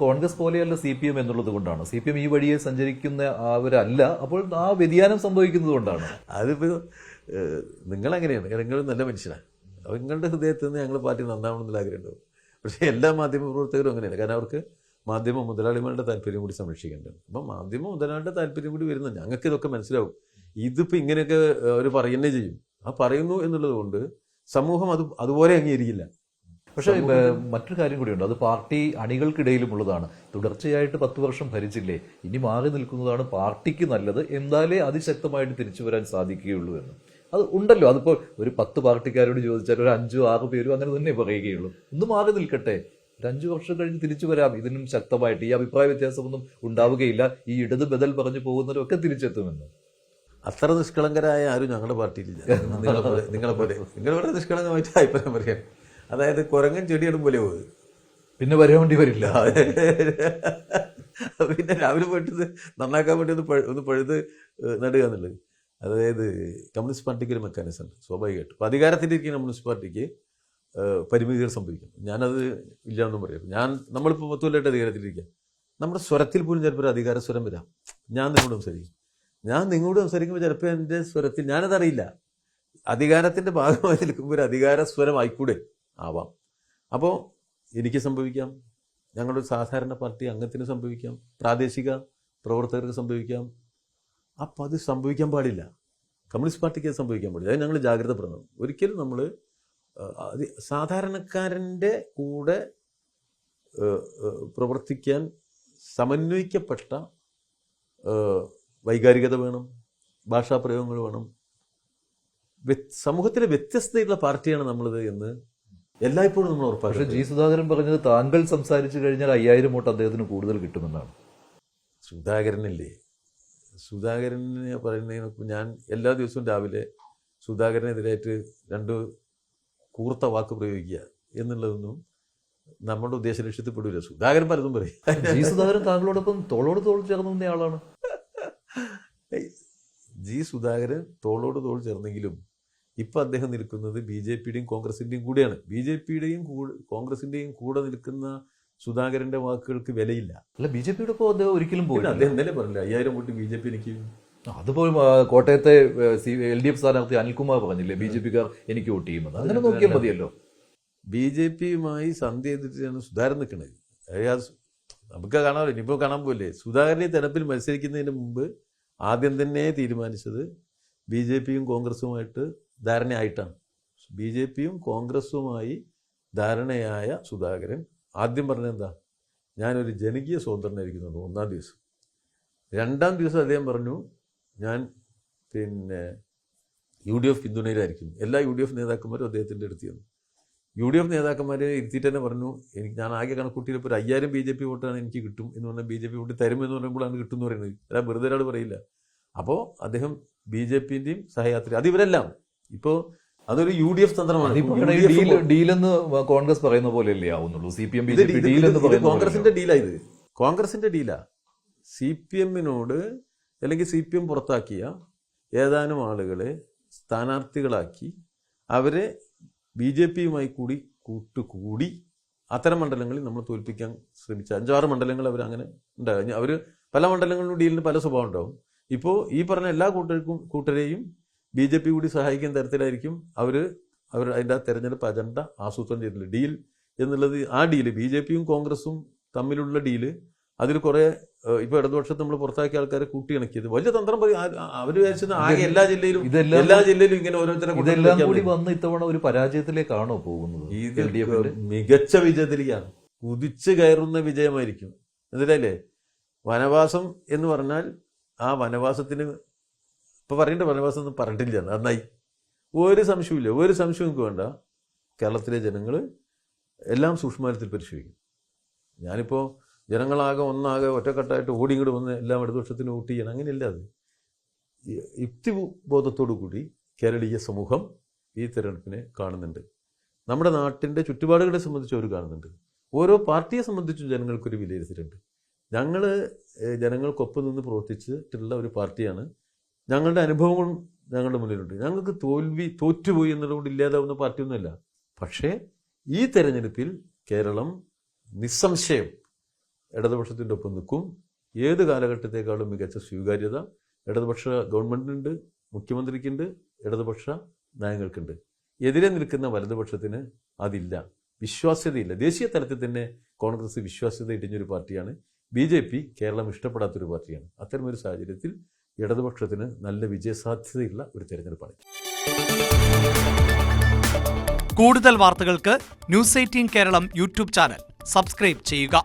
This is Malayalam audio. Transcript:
കോൺഗ്രസ് പോലെയല്ല CPM എന്നുള്ളത് കൊണ്ടാണ്. CPM ഈ വഴിയെ സഞ്ചരിക്കുന്നവരല്ല. അപ്പോൾ ആ വ്യതിയാനം സംഭവിക്കുന്നത് കൊണ്ടാണ്. അതിപ്പോൾ നിങ്ങളെങ്ങനെയാണ്? നിങ്ങൾ നല്ല മനുഷ്യനാണ്. നിങ്ങളുടെ ഹൃദയത്തിൽ നിന്ന് ഞങ്ങൾ പാർട്ടി നന്നാവണമെന്നുള്ള ആഗ്രഹമുണ്ടാവും. പക്ഷേ എല്ലാ മാധ്യമ പ്രവർത്തകരും അങ്ങനെയാണ്. കാരണം അവർക്ക് മാധ്യമ മുതലാളിമാരുടെ താല്പര്യം കൂടി സംരക്ഷിക്കേണ്ടത്. അപ്പം മാധ്യമ മുതലാളിയുടെ താല്പര്യം കൂടി വരുന്നത് ഞങ്ങൾക്ക് ഇതൊക്കെ മനസ്സിലാവും. ഇതിപ്പോൾ ഇങ്ങനെയൊക്കെ അവർ പറയുന്നേ ചെയ്യും. ആ പറയുന്നു എന്നുള്ളത് കൊണ്ട് സമൂഹം അതുപോലെ അംഗീകരിക്കില്ല. പക്ഷേ മറ്റൊരു കാര്യം കൂടിയുണ്ട്. അത് പാർട്ടി അണികൾക്കിടയിലുമുള്ളതാണ്. തുടർച്ചയായിട്ട് 10 വർഷം ഭരിച്ചില്ലേ, ഇനി മാറി നിൽക്കുന്നതാണ് പാർട്ടിക്ക് നല്ലത്, എന്തായാലേ അതിശക്തമായിട്ട് തിരിച്ചു വരാൻ സാധിക്കുകയുള്ളൂ എന്ന് അത് ഉണ്ടല്ലോ. അതിപ്പോൾ ഒരു 10 പാർട്ടിക്കാരോട് ചോദിച്ചാൽ ഒരു 5-6 പേരും അങ്ങനെ തന്നെ പറയുകയുള്ളൂ. ഒന്ന് മാറി നിൽക്കട്ടെ, ഒരു 5 വർഷം കഴിഞ്ഞ് തിരിച്ചു വരാം, ഇതിനും ശക്തമായിട്ട് ഈ അഭിപ്രായ വ്യത്യാസമൊന്നും ഉണ്ടാവുകയില്ല, ഈ ഇടത് ബദൽ പറഞ്ഞു പോകുന്നവരൊക്കെ തിരിച്ചെത്തുമെന്ന്. അത്ര നിഷ്കളങ്കരായ ആരും ഞങ്ങളുടെ പാർട്ടിയിലില്ല. നിങ്ങളെ പോലെ നിങ്ങൾ വളരെ നിഷ്കളങ്കമായിട്ട് അഭിപ്രായം പറയാൻ. അതായത് കുരങ്ങൻ ചെടിയിടും പോലെ പോകുന്നത്, പിന്നെ വരേണ്ടി വരില്ല. പിന്നെ രാവിലെ പോയിട്ട് നന്നാക്കാൻ വേണ്ടി ഒന്ന് പഴുത് നടുക എന്നുള്ളത്. അതായത് കമ്മ്യൂണിസ്റ്റ് പാർട്ടിക്ക് ഒരു മെക്കാനിസം ഉണ്ട് സ്വാഭാവികമായിട്ട്. അപ്പോൾ അധികാരത്തിൻ്റെ ഇരിക്കുന്ന കമ്മ്യൂണിസ്റ്റ് പാർട്ടിക്ക് പരിമിതികൾ സംഭവിക്കും. ഞാനത് ഇല്ലയെന്നും പറയാം. നമ്മളിപ്പോൾ 10 കൊല്ലമായിട്ട് അധികാരത്തിലിരിക്കുക, നമ്മുടെ സ്വരത്തിൽ പോലും ചിലപ്പോൾ ഒരു അധികാര സ്വരം വരാം. ഞാൻ നിങ്ങളോട് സംസാരിക്കുമ്പോൾ ചിലപ്പോൾ എൻ്റെ സ്വരത്തിൽ ഞാനതറിയില്ല. അധികാരത്തിൻ്റെ ഭാഗമായി നിൽക്കുമ്പോൾ ഒരു അധികാര സ്വരം ആയിക്കൂടെ ആവാം. അപ്പോൾ എനിക്ക് സംഭവിക്കാം, ഞങ്ങളുടെ സാധാരണ പാർട്ടി അംഗത്തിന് സംഭവിക്കാം, പ്രാദേശിക പ്രവർത്തകർക്ക് സംഭവിക്കാം. അപ്പം അത് സംഭവിക്കാൻ പാടില്ല. കമ്മ്യൂണിസ്റ്റ് പാർട്ടിക്ക് അത് സംഭവിക്കാൻ പാടില്ല. അത് ഞങ്ങൾ ജാഗ്രത പെടണം. ഒരിക്കലും നമ്മൾ സാധാരണക്കാരൻ്റെ കൂടെ പ്രവർത്തിക്കാൻ സമന്വയിക്കപ്പെട്ട വൈകാരികത വേണം, ഭാഷാപ്രയോഗങ്ങൾ വേണം. സമൂഹത്തിലെ വ്യത്യസ്തതയുള്ള പാർട്ടിയാണ് നമ്മളിത് എന്ന് എല്ലായ്പ്പോഴും നമ്മൾ ഉറപ്പാക്കും. പക്ഷേ സുധാകരൻ പറഞ്ഞത് താങ്കൾ സംസാരിച്ചു കഴിഞ്ഞാൽ 5000 വോട്ട് അദ്ദേഹത്തിന് കൂടുതൽ കിട്ടുമെന്നാണ്. സുധാകരനെ പറയുന്നതിനൊപ്പം ഞാൻ എല്ലാ ദിവസവും രാവിലെ സുധാകരനെതിരായിട്ട് 2 കൂർത്ത വാക്ക് പ്രയോഗിക്കുക എന്നുള്ളതൊന്നും നമ്മുടെ ഉദ്ദേശ ലക്ഷ്യത്തിൽ പെടില്ല. സുധാകരൻ പലതും പറയും. സുധാകരൻ താങ്കളോടൊപ്പം തോളോട് തോൾ ചേർന്ന ആളാണ്. സുധാകരൻ തോളോട് തോൾ ചേർന്നെങ്കിലും ഇപ്പം അദ്ദേഹം നിൽക്കുന്നത് BJPയുടെയും കോൺഗ്രസിൻ്റെയും കൂടെയാണ്. BJPയുടെയും കോൺഗ്രസിൻ്റെയും കൂടെ നിൽക്കുന്ന സുധാകരൻ്റെ വാക്കുകൾക്ക് വിലയില്ല. അല്ല, BJPയുടെ ഒപ്പം അദ്ദേഹം ഒരിക്കലും പോയില്ല. അദ്ദേഹം എന്തായാലും പറഞ്ഞില്ല 5000 വോട്ട് BJP എനിക്ക്. അതുപോലെ കോട്ടയത്തെ LDF സ്ഥാനാർത്ഥി അനിൽകുമാർ പറഞ്ഞില്ലേ, BJPക്കാർ എനിക്ക് വോട്ട് ചെയ്യുമെന്ന്. അങ്ങനെ നോക്കിയാൽ മതിയല്ലോ. BJPയുമായി സന്ധി ചെയ്തിട്ടാണ് സുധാകരൻ നിൽക്കുന്നത്. നമുക്ക് കാണാമല്ലോ, ഇനിയിപ്പോൾ കാണാൻ പോലെ സുധാകരനെ തെരഞ്ഞെടുപ്പിൽ മത്സരിക്കുന്നതിന് മുമ്പ് ആദ്യം തന്നെ തീരുമാനിച്ചത് BJPയും കോൺഗ്രസുമായിട്ട് ധാരണയായിട്ടാണ്. BJPയും കോൺഗ്രസുമായി ധാരണയായ സുധാകരൻ ആദ്യം പറഞ്ഞെന്താ, ഞാനൊരു ജനകീയ സ്വതന്ത്രനായിരിക്കുന്നുണ്ട് 1-ാം ദിവസം. 2-ാം ദിവസം അദ്ദേഹം പറഞ്ഞു ഞാൻ UDF പിന്തുണയിലായിരിക്കും. എല്ലാ UDF നേതാക്കന്മാരും അദ്ദേഹത്തിൻ്റെ അടുത്ത് ചെന്നു. UDF നേതാക്കന്മാരെ ഇരുത്തിയിട്ട് തന്നെ പറഞ്ഞു, ഞാൻ ആകെ കണക്കൂട്ടിയപ്പോൾ ഒരു 5000 BJP വോട്ടാണ് എനിക്ക് കിട്ടും എന്ന് പറഞ്ഞാൽ BJP വോട്ട് തരുമെന്ന് പറയുമ്പോഴാണ് കിട്ടും എന്ന് പറയുന്നത്. അല്ല, വെറുതെ ഒരാൾ പറയില്ല. അപ്പോൾ അദ്ദേഹം BJPൻ്റെയും സഹയാത്രി, അതിവരെല്ലാം ഇപ്പോൾ അതൊരു UDF തന്ത്രമാണ്. ഡീലെന്ന് കോൺഗ്രസ് പറയുന്ന പോലെയല്ലേ ആവുന്നുള്ളൂ. CPM കോൺഗ്രസിന്റെ ഡീലായത്, കോൺഗ്രസിന്റെ ഡീലാ. CPMനോട് അല്ലെങ്കിൽ CPM പുറത്താക്കിയ ഏതാനും ആളുകളെ സ്ഥാനാർത്ഥികളാക്കി അവരെ BJPയുമായി കൂട്ടുകൂടി അത്തരം മണ്ഡലങ്ങളിൽ നമ്മൾ തോൽപ്പിക്കാൻ ശ്രമിച്ച 5-6 മണ്ഡലങ്ങൾ അവരങ്ങനെ ഉണ്ടാകും. അവർ പല മണ്ഡലങ്ങളിലും ഡീലിന് പല സ്വഭാവം ഉണ്ടാവും. ഇപ്പോൾ ഈ പറഞ്ഞ എല്ലാ കൂട്ടരെയും BJP കൂടി സഹായിക്കുന്ന തരത്തിലായിരിക്കും അവർ അതിൻ്റെ തെരഞ്ഞെടുപ്പ് അജണ്ട ആസൂത്രണം ചെയ്തിട്ടുള്ളത്. ഡീൽ എന്നുള്ളത്, ആ ഡീല് BJPയും കോൺഗ്രസും തമ്മിലുള്ള ഡീല്, അതിൽ കുറേ ഇപ്പോൾ ഇടതുപക്ഷത്ത് നമ്മൾ പുറത്താക്കിയ ആൾക്കാരെ കൂട്ടിയിണക്കിയത് വലിയ തന്ത്രം. അവർ വിചാരിച്ചത് ആകെ എല്ലാ ജില്ലയിലും ഇങ്ങനെ ഓരോരുത്തരെ കൂടി വന്ന് ഇത്തവണ ഒരു പരാജയത്തിലേക്കാണോ പോകുന്നത്? ഇത് മികച്ച വിജയത്തിലേക്കാണ്, കുതിച്ചു കയറുന്ന വിജയമായിരിക്കും. എന്നിട്ടല്ലേ വനവാസം എന്ന് പറഞ്ഞാൽ ആ വനവാസത്തിന് ഇപ്പോൾ പറയേണ്ട വനവാസം ഒന്നും പറഞ്ഞിട്ടില്ല, നന്നായി. ഒരു സംശയമില്ല, ഒരു സംശയം നിങ്ങൾക്ക് വേണ്ട. കേരളത്തിലെ ജനങ്ങൾ എല്ലാം സൂക്ഷ്മതലത്തിൽ പരിശോധിക്കും. ഞാനിപ്പോൾ ജനങ്ങളാകെ ഒന്നാകെ ഒറ്റക്കെട്ടായിട്ട് ഓടിങ്ങോട്ട് വന്ന് എല്ലാം ഇടതുപക്ഷത്തിന് വോട്ട് ചെയ്യണം, അങ്ങനെയല്ല. അത് യുക്തിബോധത്തോടു കൂടി കേരളീയ സമൂഹം ഈ തെരഞ്ഞെടുപ്പിനെ കാണുന്നുണ്ട്. നമ്മുടെ നാട്ടിൻ്റെ ചുറ്റുപാടുകളെ സംബന്ധിച്ച് അവർ കാണുന്നുണ്ട്. ഓരോ പാർട്ടിയെ സംബന്ധിച്ചും ജനങ്ങൾക്കൊരു വിലയിരുത്തലുണ്ട്. ഞങ്ങൾ ജനങ്ങൾക്കൊപ്പം നിന്ന് പ്രവർത്തിച്ചിട്ടുള്ള ഒരു പാർട്ടിയാണ്. ഞങ്ങളുടെ അനുഭവങ്ങളും ഞങ്ങളുടെ മുന്നിലുണ്ട്. ഞങ്ങൾക്ക് തോറ്റുപോയി എന്നുള്ളതുകൊണ്ട് ഇല്ലാതാവുന്ന പാർട്ടിയൊന്നുമല്ല. പക്ഷേ ഈ തെരഞ്ഞെടുപ്പിൽ കേരളം നിസ്സംശയം ഇടതുപക്ഷത്തിൻ്റെ ഒപ്പം നിൽക്കും. ഏത് കാലഘട്ടത്തെക്കാളും മികച്ച സ്വീകാര്യത ഇടതുപക്ഷ ഗവൺമെൻറ്റിനുണ്ട്, മുഖ്യമന്ത്രിക്കുണ്ട്, ഇടതുപക്ഷ നയങ്ങൾക്കുണ്ട്. എതിരെ നിൽക്കുന്ന വലതുപക്ഷത്തിന് അതില്ല, വിശ്വാസ്യതയില്ല. ദേശീയ തലത്തിൽ തന്നെ കോൺഗ്രസ് വിശ്വാസ്യത ഇടിഞ്ഞൊരു പാർട്ടിയാണ്. BJP കേരളം ഇഷ്ടപ്പെടാത്തൊരു പാർട്ടിയാണ്. അത്തരമൊരു സാഹചര്യത്തിൽ ഇടതുപക്ഷത്തിന് നല്ല വിജയസാധ്യതയുള്ള ഒരു തെരഞ്ഞെടുപ്പാണ്. കൂടുതൽ വാർത്തകൾക്ക് News 18 Keralam YouTube channel subscribe ചെയ്യുക.